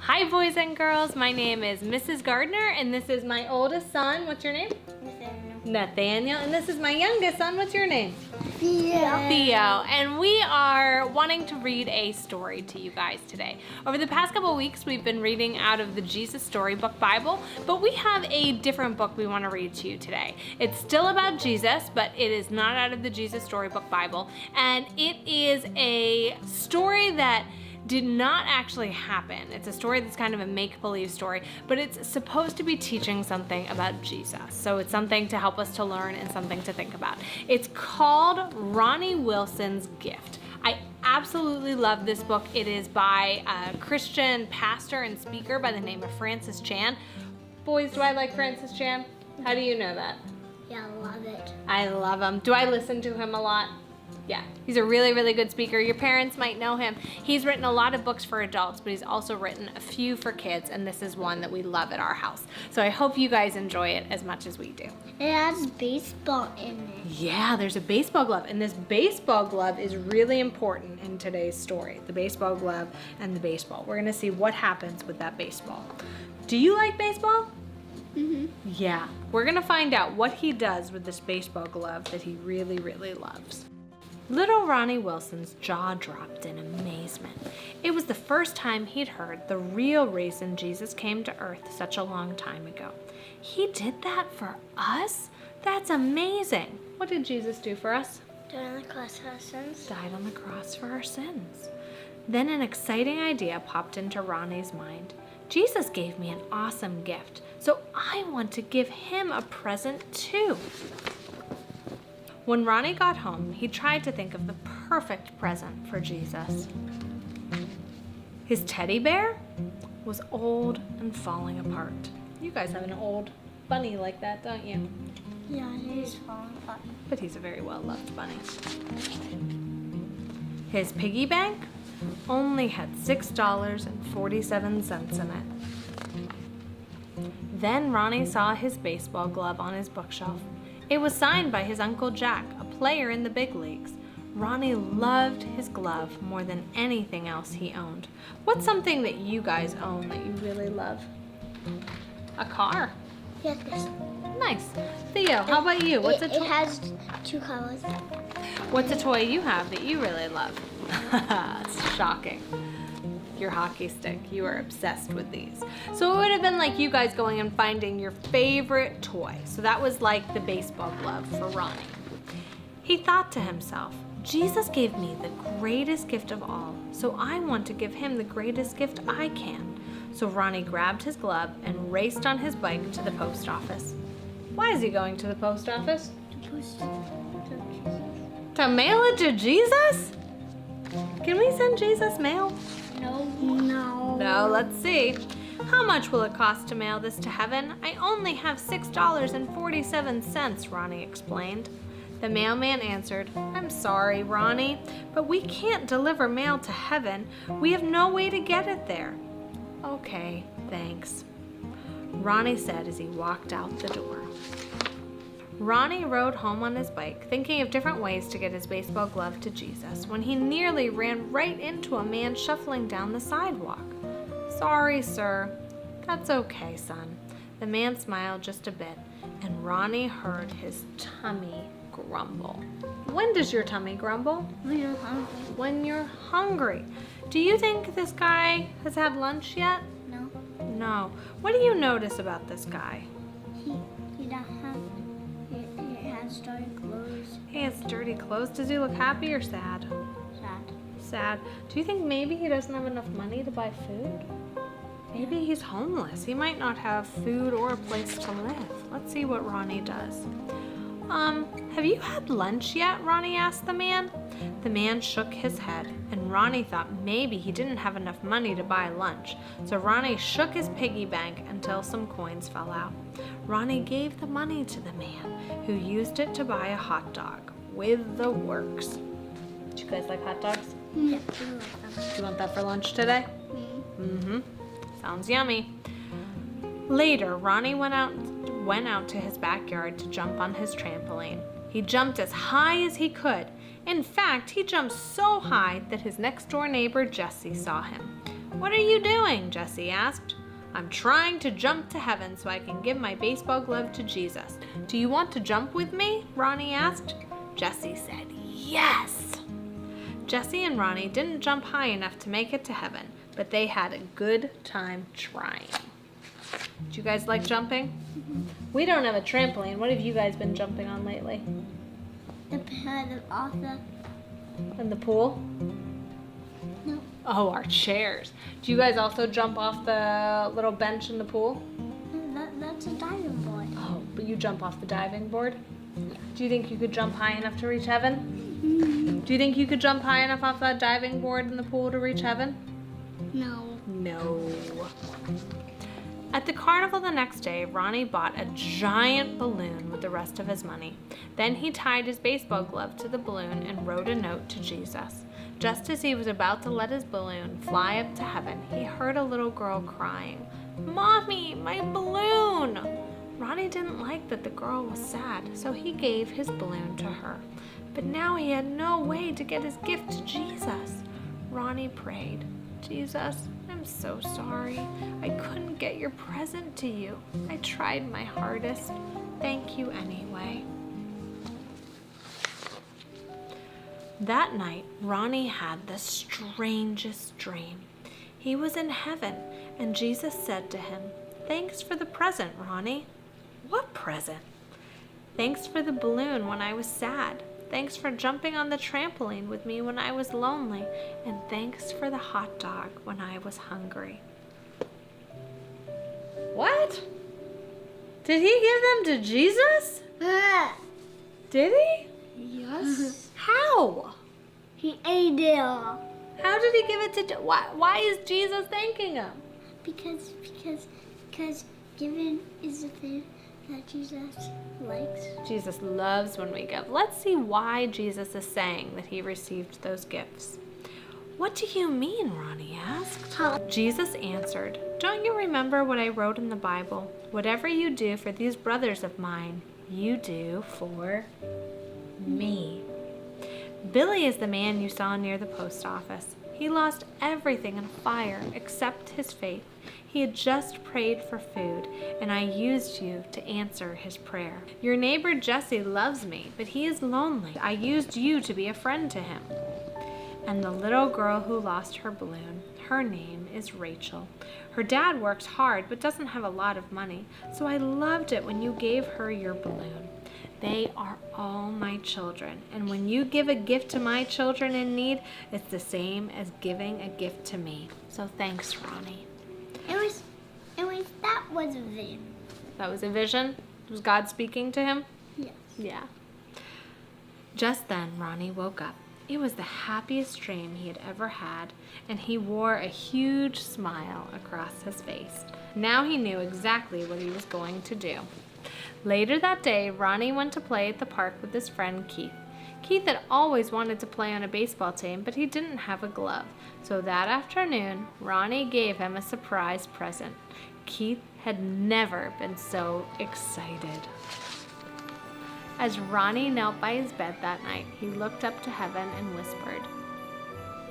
Hi boys and girls, my name is Mrs. Gardner and this is my oldest son. What's your name? Nathaniel. And this is my youngest son. What's your name? Theo. And we are wanting to read a story to you guys today. Over the past couple of weeks, we've been reading out of the Jesus Storybook Bible, but we have a different book we want to read to you today. It's still about Jesus, but it is not out of the Jesus Storybook Bible. And it is a story that did not actually happen. It's a story that's kind of a make-believe story, but it's supposed to be teaching something about Jesus. So it's something to help us to learn and something to think about. It's called Ronnie Wilson's Gift. I absolutely love this book. It is by a Christian pastor and speaker by the name of Francis Chan. Boys, do I like Francis Chan? How do you know that? Yeah, I love it. I love him. Do I listen to him a lot? Yeah, he's a really, really good speaker. Your parents might know him. He's written a lot of books for adults, but he's also written a few for kids, and this is one that we love at our house. So I hope you guys enjoy it as much as we do. It has baseball in it. Yeah, there's a baseball glove, and this baseball glove is really important in today's story. The baseball glove and the baseball. We're gonna see what happens with that baseball. Do you like baseball? Mm-hmm. Yeah, we're gonna find out what he does with this baseball glove that he really, really loves. Little Ronnie Wilson's jaw dropped in amazement. It was the first time he'd heard the real reason Jesus came to earth such a long time ago. He did that for us? That's amazing. What did Jesus do for us? Died on the cross for our sins. Died on the cross for our sins. Then an exciting idea popped into Ronnie's mind. Jesus gave me an awesome gift, so I want to give him a present too. When Ronnie got home, he tried to think of the perfect present for Jesus. His teddy bear was old and falling apart. You guys have an old bunny like that, don't you? Yeah, he's falling apart. But he's a very well-loved bunny. His piggy bank only had $6.47 in it. Then Ronnie saw his baseball glove on his bookshelf. It was signed by his Uncle Jack, a player in the big leagues. Ronnie loved his glove more than anything else he owned. What's something that you guys own that you really love? A car. Yes, yes. Nice. Theo, how about you? What's a It toy? has two colors. What's a toy you have that you really love? It's shocking. Your hockey stick. You are obsessed with these. So it would have been like you guys going and finding your favorite toy. So that was like the baseball glove for Ronnie. He thought to himself, Jesus gave me the greatest gift of all, so I want to give him the greatest gift I can. So Ronnie grabbed his glove and raced on his bike to the post office. Why is he going to the post office? To post it to Jesus. To mail it to Jesus? Can we send Jesus mail? No. No, let's see. How much will it cost to mail this to heaven? I only have $6.47, Ronnie explained. The mailman answered, I'm sorry, Ronnie, but we can't deliver mail to heaven. We have no way to get it there. Okay, thanks, Ronnie said as he walked out the door. Ronnie rode home on his bike, thinking of different ways to get his baseball glove to Jesus, when he nearly ran right into a man shuffling down the sidewalk. Sorry, sir. That's okay, son. The man smiled just a bit, and Ronnie heard his tummy grumble. When does your tummy grumble? When you're hungry. When you're hungry. Do you think this guy has had lunch yet? No. No. What do you notice about this guy? He don't have. He has dirty clothes. He has dirty clothes. Does he look happy or sad? Sad. Sad. Do you think maybe he doesn't have enough money to buy food? Maybe he's homeless. He might not have food or a place to live. Let's see what Ronnie does. Have you had lunch yet? Ronnie asked the man. The man shook his head, and Ronnie thought maybe he didn't have enough money to buy lunch. So Ronnie shook his piggy bank until some coins fell out. Ronnie gave the money to the man, who used it to buy a hot dog with the works. Do you guys like hot dogs? Yeah, I like them. Do you want that for lunch today? Mm-hmm. Sounds yummy. Later, Ronnie went out to his backyard to jump on his trampoline. He jumped as high as he could. In fact, he jumped so high that his next door neighbor, Jesse, saw him. "What are you doing?" Jesse asked. "I'm trying to jump to heaven so I can give my baseball glove to Jesus. Do you want to jump with me?" Ronnie asked. Jesse said yes. Jesse and Ronnie didn't jump high enough to make it to heaven, but they had a good time trying. Do you guys like jumping? We don't have a trampoline. What have you guys been jumping on lately? The pad off the... In the pool? No. Oh, our chairs. Do you guys also jump off the little bench in the pool? That's a diving board. Oh, but you jump off the diving board? Do you think you could jump high enough to reach heaven? Do you think you could jump high enough off that diving board in the pool to reach heaven? No. No. At the carnival the next day, Ronnie bought a giant balloon with the rest of his money. Then he tied his baseball glove to the balloon and wrote a note to Jesus. Just as he was about to let his balloon fly up to heaven, he heard a little girl crying, "Mommy, my balloon!" Ronnie didn't like that the girl was sad, so he gave his balloon to her. But now he had no way to get his gift to Jesus. Ronnie prayed, "Jesus, I'm so sorry. I couldn't get your present to you. I tried my hardest. Thank you anyway." That night, Ronnie had the strangest dream. He was in heaven, and Jesus said to him, "Thanks for the present, Ronnie." "What present?" "Thanks for the balloon when I was sad. Thanks for jumping on the trampoline with me when I was lonely. And thanks for the hot dog when I was hungry." What? Did he give them to Jesus? Did he? Yes. How? He ate it. How did he give it to... Why is Jesus thanking him? Because giving is the thing that Jesus likes. Jesus loves when we give. Let's see why Jesus is saying that he received those gifts. "What do you mean?" Ronnie asked. Jesus answered, "Don't you remember what I wrote in the Bible? Whatever you do for these brothers of mine, you do for me." Billy is the man you saw near the post office. He lost everything in a fire except his faith. He had just prayed for food, and I used you to answer his prayer. Your neighbor Jesse loves me, but he is lonely. I used you to be a friend to him. And the little girl who lost her balloon, her name is Rachel. Her dad works hard but doesn't have a lot of money, so I loved it when you gave her your balloon. They are all my children, and when you give a gift to my children in need, it's the same as giving a gift to me. So thanks, Ronnie. That was a vision. That was a vision? Was God speaking to him? Yes. Yeah. Just then, Ronnie woke up. It was the happiest dream he had ever had, and he wore a huge smile across his face. Now he knew exactly what he was going to do. Later that day, Ronnie went to play at the park with his friend Keith. Keith had always wanted to play on a baseball team, but he didn't have a glove. So that afternoon, Ronnie gave him a surprise present. Keith had never been so excited. As Ronnie knelt by his bed that night, he looked up to heaven and whispered,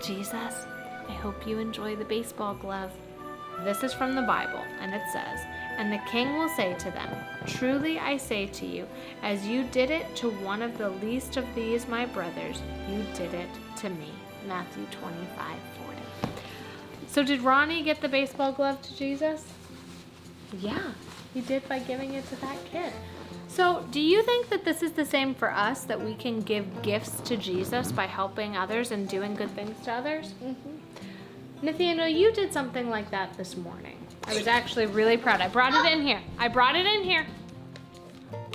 "Jesus, I hope you enjoy the baseball glove." This is from the Bible, and it says, "And the king will say to them, 'Truly I say to you, as you did it to one of the least of these my brothers, you did it to me.'" Matthew 25:40. So did Ronnie get the baseball glove to Jesus? Yeah, he did by giving it to that kid. So do you think that this is the same for us, that we can give gifts to Jesus by helping others and doing good things to others? Mm-hmm. Nathaniel, you did something like that this morning. I was actually really proud. I brought it in here.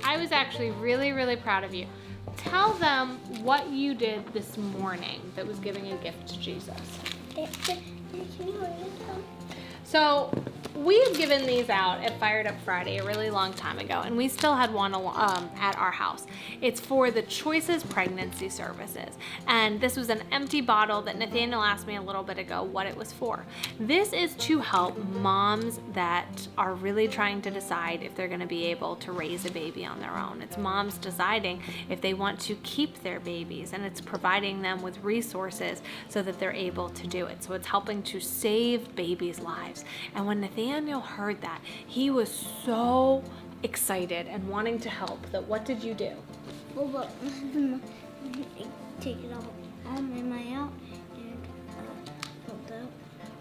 I was actually really, really proud of you. Tell them what you did this morning that was giving a gift to Jesus. Can you read it? So we had given these out at Fired Up Friday a really long time ago, and we still had one at our house. It's for the Choices Pregnancy Services, and this was an empty bottle that Nathaniel asked me a little bit ago what it was for. This is to help moms that are really trying to decide if they're going to be able to raise a baby on their own. It's moms deciding if they want to keep their babies, and it's providing them with resources so that they're able to do it. So it's helping to save babies' lives. And when Nathaniel heard that, he was so excited and wanting to help that what did you do? Well, but take it all in my out and hold out.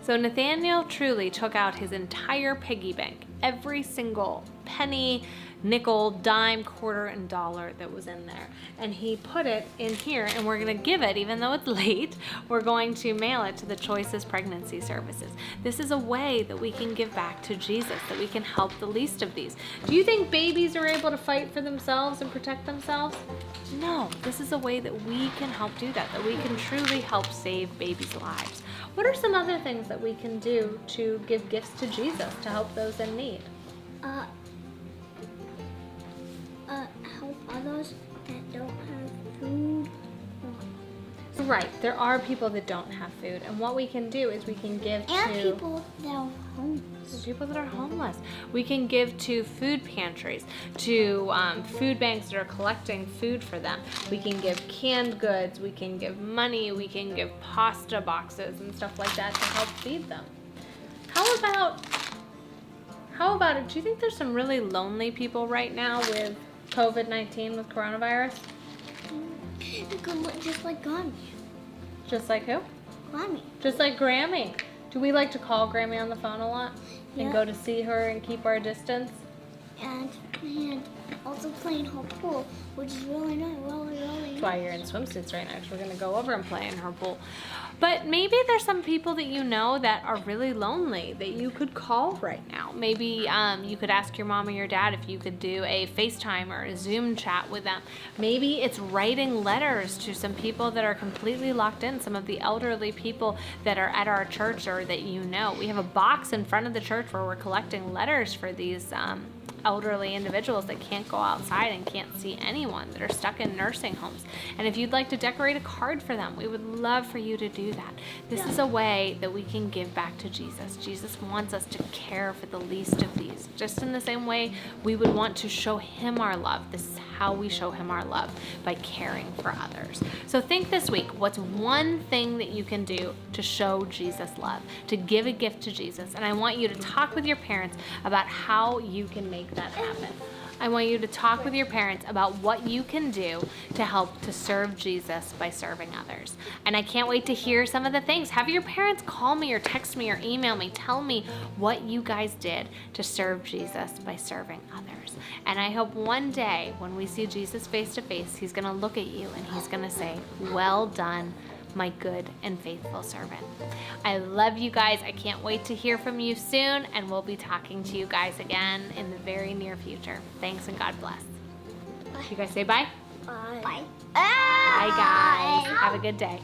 So Nathaniel truly took out his entire piggy bank, every single penny, nickel, dime, quarter, and dollar that was in there. And he put it in here, and we're gonna give it, even though it's late, we're going to mail it to the Choices Pregnancy Services. This is a way that we can give back to Jesus, that we can help the least of these. Do you think babies are able to fight for themselves and protect themselves? No, this is a way that we can help do that we can truly help save babies' lives. What are some other things that we can do to give gifts to Jesus to help those in need? Help others that don't have food. Right, there are people that don't have food, and what we can do is we can give And to people that are homeless. people that are homeless. We can give to food pantries, to food banks that are collecting food for them. We can give canned goods, we can give money, we can give pasta boxes and stuff like that to help feed them. How about it? Do you think there's some really lonely people right now with COVID-19, with coronavirus? Just like Grammy. Just like who? Grammy. Just like Grammy. Do we like to call Grammy on the phone a lot? And Yeah. go to see her and keep our distance? And also playing her pool, which is really nice, really That's nice. why you're in swimsuits right now, because we're going to go over and play in her pool. But maybe there's some people that you know that are really lonely that you could call right now. Maybe you could ask your mom or your dad if you could do a FaceTime or a Zoom chat with them. Maybe it's writing letters to some people that are completely locked in, some of the elderly people that are at our church or that you know. We have a box in front of the church where we're collecting letters for these elderly individuals that can't go outside and can't see anyone, that are stuck in nursing homes. And if you'd like to decorate a card for them, we would love for you to do that. This is a way that we can give back to Jesus. Jesus wants us to care for the least of these. Just in the same way we would want to show him our love. This is how we show him our love, by caring for others. So think this week, what's one thing that you can do to show Jesus love, to give a gift to Jesus? And I want you to talk with your parents about how you can make that happen. I want you to talk with your parents about what you can do to help to serve Jesus by serving others. And I can't wait to hear some of the things. Have your parents call me or text me or email me. Tell me what you guys did to serve Jesus by serving others. And I hope one day when we see Jesus face to face, he's going to look at you and he's going to say, "Well done, my good and faithful servant." I love you guys. I can't wait to hear from you soon, and we'll be talking to you guys again in the very near future. Thanks and God bless. You guys say bye? Bye. Bye guys. Have a good day.